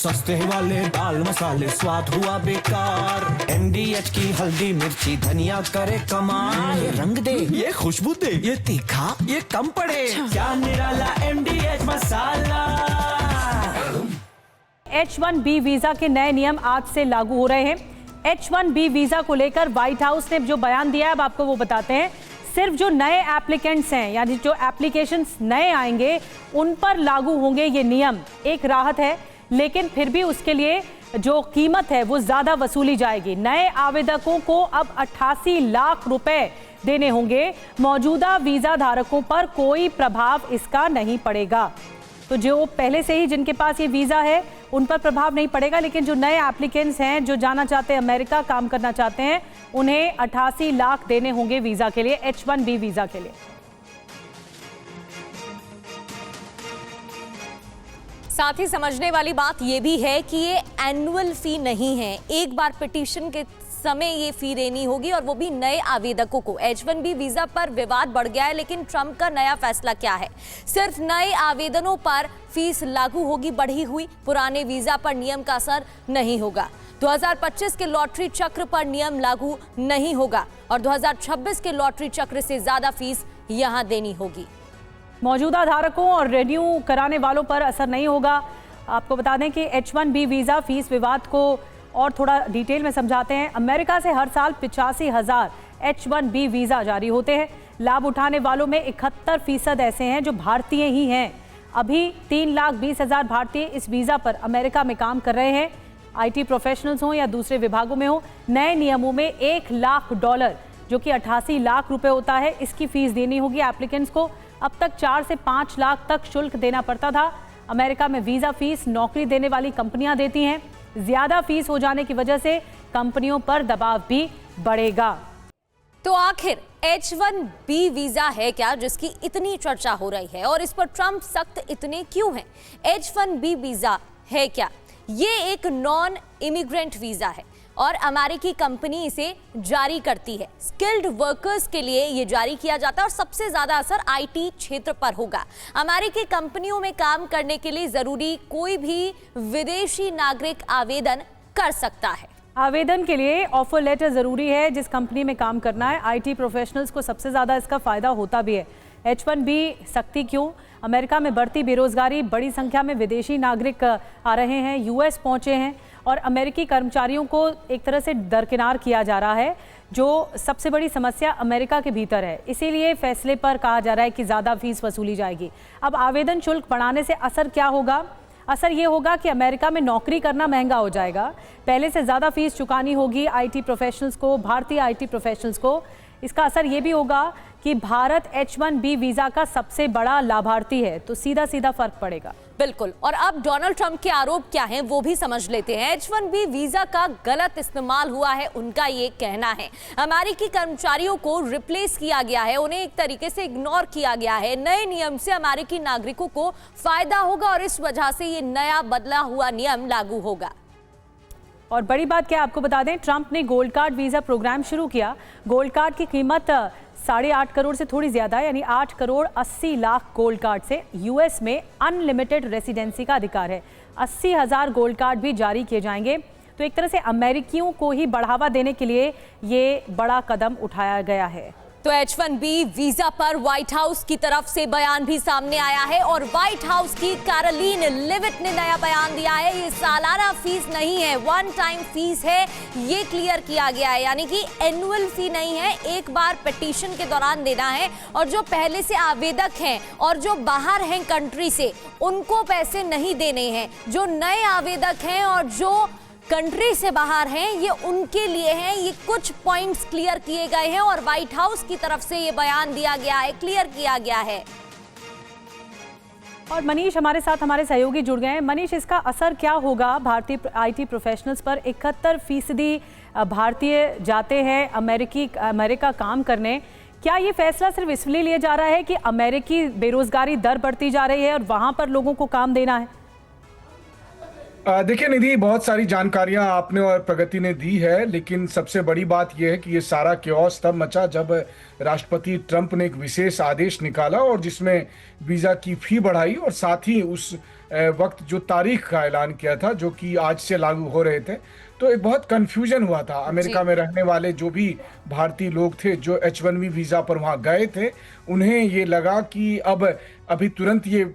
सस्ते वाले दाल मसाले स्वाद हुआ बेकार। MDH की हल्दी मिर्ची धनिया करे कमाल। ये रंग दे, ये खुशबू दे, ये तीखा, ये कम पड़े। क्या निराला MDH मसाला। H1B वीजा के नए नियम आज से लागू हो रहे हैं। H1B वीजा को लेकर व्हाइट हाउस ने जो बयान दिया है अब आपको वो बताते हैं। सिर्फ जो नए एप्लीकेंट्स हैं यानी जो एप्लीकेशंस नए आएंगे उन पर लागू होंगे ये नियम। एक राहत है, लेकिन फिर भी उसके लिए जो कीमत है वो ज़्यादा वसूली जाएगी। नए आवेदकों को अब 88 लाख रुपए देने होंगे। मौजूदा वीज़ा धारकों पर कोई प्रभाव इसका नहीं पड़ेगा। तो जो पहले से ही जिनके पास ये वीज़ा है उन पर प्रभाव नहीं पड़ेगा, लेकिन जो नए एप्लीकेंट्स हैं जो जाना चाहते हैं अमेरिका, काम करना चाहते हैं, उन्हें 88 लाख देने होंगे वीज़ा के लिए, H1B वीज़ा के लिए। साथ ही समझने वाली बात यह भी है कि ये एनुअल फी नहीं है। एक बार पिटीशन के समय ये फी देनी होगी और वो भी नए आवेदकों को। H1B वीजा पर विवाद बढ़ गया है, लेकिन ट्रंप का नया फैसला क्या है? सिर्फ नए आवेदनों पर फीस लागू होगी बढ़ी हुई, पुराने वीजा पर नियम का असर नहीं होगा। 2025 के लॉटरी चक्र पर नियम लागू नहीं होगा और 2026 के लॉटरी चक्र से ज्यादा फीस यहां देनी होगी। मौजूदा धारकों और रिन्यू कराने वालों पर असर नहीं होगा। आपको बता दें कि H1B वीजा फीस विवाद को और थोड़ा डिटेल में समझाते हैं। अमेरिका से हर साल 85,000 H1B वीज़ा जारी होते हैं। लाभ उठाने वालों में 71% ऐसे हैं जो भारतीय ही हैं। अभी 3,20,000 भारतीय इस वीज़ा पर अमेरिका में काम कर रहे हैं, IT प्रोफेशनल्स हों या दूसरे विभागों में हो। नए नियमों में $1 लाख जो कि 88 लाख रुपए होता है, इसकी फीस देनी होगी एप्लीकेंट्स को। अब तक 4 से 5 लाख तक शुल्क देना पड़ता था। अमेरिका में वीज़ा फीस नौकरी देने वाली कंपनियां देती हैं। ज्यादा फीस हो जाने की वजह से कंपनियों पर दबाव भी बढ़ेगा। तो आखिर H1B वीजा है क्या जिसकी इतनी चर्चा हो रही है और इस पर ट्रंप सख्त इतने क्यों हैं? H1B वीजा है क्या? ये एक नॉन इमिग्रेंट वीजा है और अमेरिकी कंपनी इसे जारी करती है। स्किल्ड वर्कर्स के लिए ये जारी किया जाता है और सबसे ज्यादा असर IT क्षेत्र पर होगा। अमेरिकी कंपनियों में काम करने के लिए जरूरी कोई भी विदेशी नागरिक आवेदन कर सकता है। आवेदन के लिए ऑफर लेटर जरूरी है जिस कंपनी में काम करना है। IT प्रोफेशनल्स को सबसे ज्यादा इसका फायदा होता भी है। H1B सख्ती क्यों? अमेरिका में बढ़ती बेरोजगारी, बड़ी संख्या में विदेशी नागरिक आ रहे हैं, US पहुंचे हैं और अमेरिकी कर्मचारियों को एक तरह से दरकिनार किया जा रहा है, जो सबसे बड़ी समस्या अमेरिका के भीतर है। इसीलिए फैसले पर कहा जा रहा है कि ज़्यादा फीस वसूली जाएगी। अब आवेदन शुल्क बढ़ाने से असर क्या होगा? असर ये होगा कि अमेरिका में नौकरी करना महंगा हो जाएगा। पहले से ज़्यादा फीस चुकानी होगी IT प्रोफेशनल्स को, भारतीय IT प्रोफेशनल्स को। इसका असर ये भी होगा कि भारत H1B वीज़ा का सबसे बड़ा लाभार्थी है, तो सीधा सीधा फर्क पड़ेगा। बिल्कुल। और अब डोनाल्ड ट्रंप के आरोप क्या हैं वो भी समझ लेते हैं। H1B वीजा का गलत इस्तेमाल हुआ है, उनका ये कहना है। अमेरिकी कर्मचारियों को रिप्लेस किया गया है, उन्हें एक तरीके से इग्नोर किया गया है। नए नियम से अमेरिकी नागरिकों को फायदा होगा और इस वजह से ये नया बदला हुआ नियम लागू होगा। और बड़ी बात क्या है आपको बता दें, ट्रंप ने गोल्ड कार्ड वीज़ा प्रोग्राम शुरू किया। गोल्ड कार्ड की कीमत 8.5 करोड़ से थोड़ी ज़्यादा है, यानी 8 करोड़ 80 लाख गोल्ड कार्ड से US में अनलिमिटेड रेसिडेंसी का अधिकार है। 80,000 गोल्ड कार्ड भी जारी किए जाएंगे। तो एक तरह से अमेरिकियों को ही बढ़ावा देने के लिए ये बड़ा कदम उठाया गया है। तो H1B वीजा पर व्हाइट हाउस की तरफ से बयान भी सामने आया है और व्हाइट हाउस की कैरोलिन लिविट ने नया बयान दिया है। ये सालाना फीस नहीं है, वन टाइम फीस है, ये क्लियर किया गया है। यानी कि एनुअल फी नहीं है, एक बार पिटीशन के दौरान देना है और जो पहले से आवेदक हैं और जो बाहर हैं कंट्री से, उनको पैसे नहीं देने हैं। जो नए आवेदक हैं और जो कंट्री से बाहर हैं, ये उनके लिए हैं। ये कुछ पॉइंट्स क्लियर किए गए हैं और व्हाइट हाउस की तरफ से ये बयान दिया गया है, क्लियर किया गया है। और मनीष हमारे साथ, हमारे सहयोगी जुड़ गए हैं। मनीष, इसका असर क्या होगा भारतीय IT प्रोफेशनल्स पर? 71% भारतीय जाते हैं अमेरिका काम करने। क्या ये फैसला सिर्फ इसलिए लिया जा रहा है कि अमेरिकी बेरोजगारी दर बढ़ती जा रही है और वहां पर लोगों को काम देना है? देखिए निधि, बहुत सारी जानकारियां आपने और प्रगति ने दी है, लेकिन सबसे बड़ी बात यह है कि ये सारा क्योस तब मचा जब राष्ट्रपति ट्रंप ने एक विशेष आदेश निकाला और जिसमें वीजा की फी बढ़ाई और साथ ही उस वक्त जो तारीख का ऐलान किया था जो कि आज से लागू हो रहे थे, तो एक बहुत कंफ्यूजन हुआ था। अमेरिका में रहने वाले जो भी भारतीय लोग थे जो H1B वीजा पर वहां गए थे, उन्हें ये लगा कि अब अभी तुरंत ये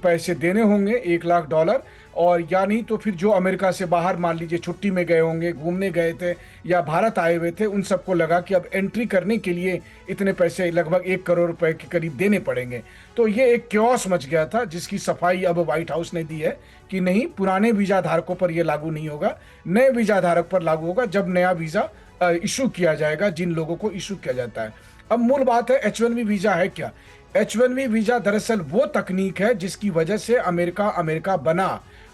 पैसे देने होंगे $1 लाख, और या नहीं तो फिर जो अमेरिका से बाहर मान लीजिए छुट्टी में गए होंगे, घूमने गए थे या भारत आए हुए थे, उन सबको लगा कि अब एंट्री करने के लिए इतने पैसे लगभग 1 करोड़ रुपए के करीब देने पड़ेंगे। तो ये एक क्योस मच गया था जिसकी सफाई अब व्हाइट हाउस ने दी है कि नहीं, पुराने वीजा धारकों पर यह लागू नहीं होगा, नए वीजा धारक पर लागू होगा जब नया वीजा इशू किया जाएगा जिन लोगों को इशू किया जाता है। अब मूल बात है H1B वीजा है क्या? H1B वीजा दरअसल वो तकनीक है जिसकी वजह से अमेरिका बना।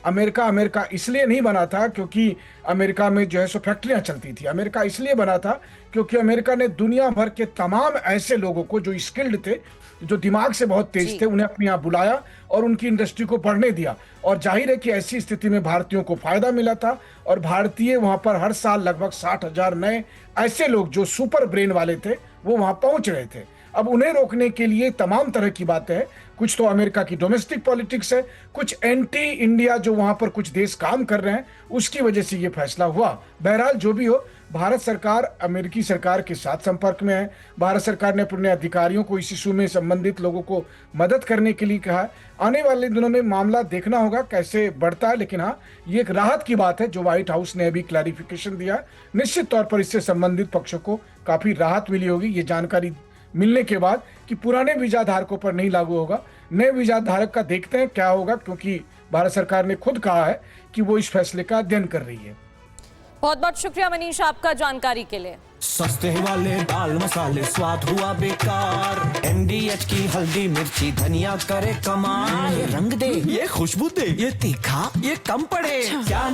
अमेरिका इसलिए नहीं बना था क्योंकि अमेरिका में जो है सो फैक्ट्रियां चलती थी। अमेरिका इसलिए बना था क्योंकि अमेरिका ने दुनिया भर के तमाम ऐसे लोगों को जो स्किल्ड थे, जो दिमाग से बहुत तेज थे, उन्हें अपने यहाँ बुलाया और उनकी इंडस्ट्री को बढ़ने दिया। और जाहिर है कि ऐसी स्थिति में भारतीयों को फायदा मिला था और भारतीय वहां पर हर साल लगभग 60,000 नए ऐसे लोग जो सुपर ब्रेन वाले थे वो वहां पहुंच रहे थे। अब उन्हें रोकने के लिए तमाम तरह की बातें हैं। कुछ तो अमेरिका की डोमेस्टिक पॉलिटिक्स है, कुछ एंटी इंडिया जो वहां पर कुछ देश काम कर रहे हैं, उसकी वजह से ये फैसला हुआ। बहरहाल जो भी हो, भारत सरकार अमेरिकी सरकार के साथ संपर्क में है। भारत सरकार ने अपने अधिकारियों को इस इशू में संबंधित लोगों को मदद करने के लिए कहा है। आने वाले दिनों में मामला देखना होगा कैसे बढ़ता है, लेकिन हाँ, ये एक राहत की बात है जो व्हाइट हाउस ने अभी क्लैरिफिकेशन दिया। निश्चित तौर पर इससे संबंधित पक्षों को काफी राहत मिली होगी ये जानकारी मिलने के बाद कि पुराने वीजा धारकों पर नहीं लागू होगा। नए वीजा धारक का देखते हैं क्या होगा, क्योंकि भारत सरकार ने खुद कहा है कि वो इस फैसले का अध्ययन कर रही है। बहुत बहुत शुक्रिया मनीष आपका जानकारी के लिए। सस्ते वाले दाल मसाले स्वाद हुआ बेकार, MDH की हल्दी मिर्ची धनिया करे कमाल, ये रंग दे, ये खुशबू दे, ये तीखा, ये कम पड़े, क्या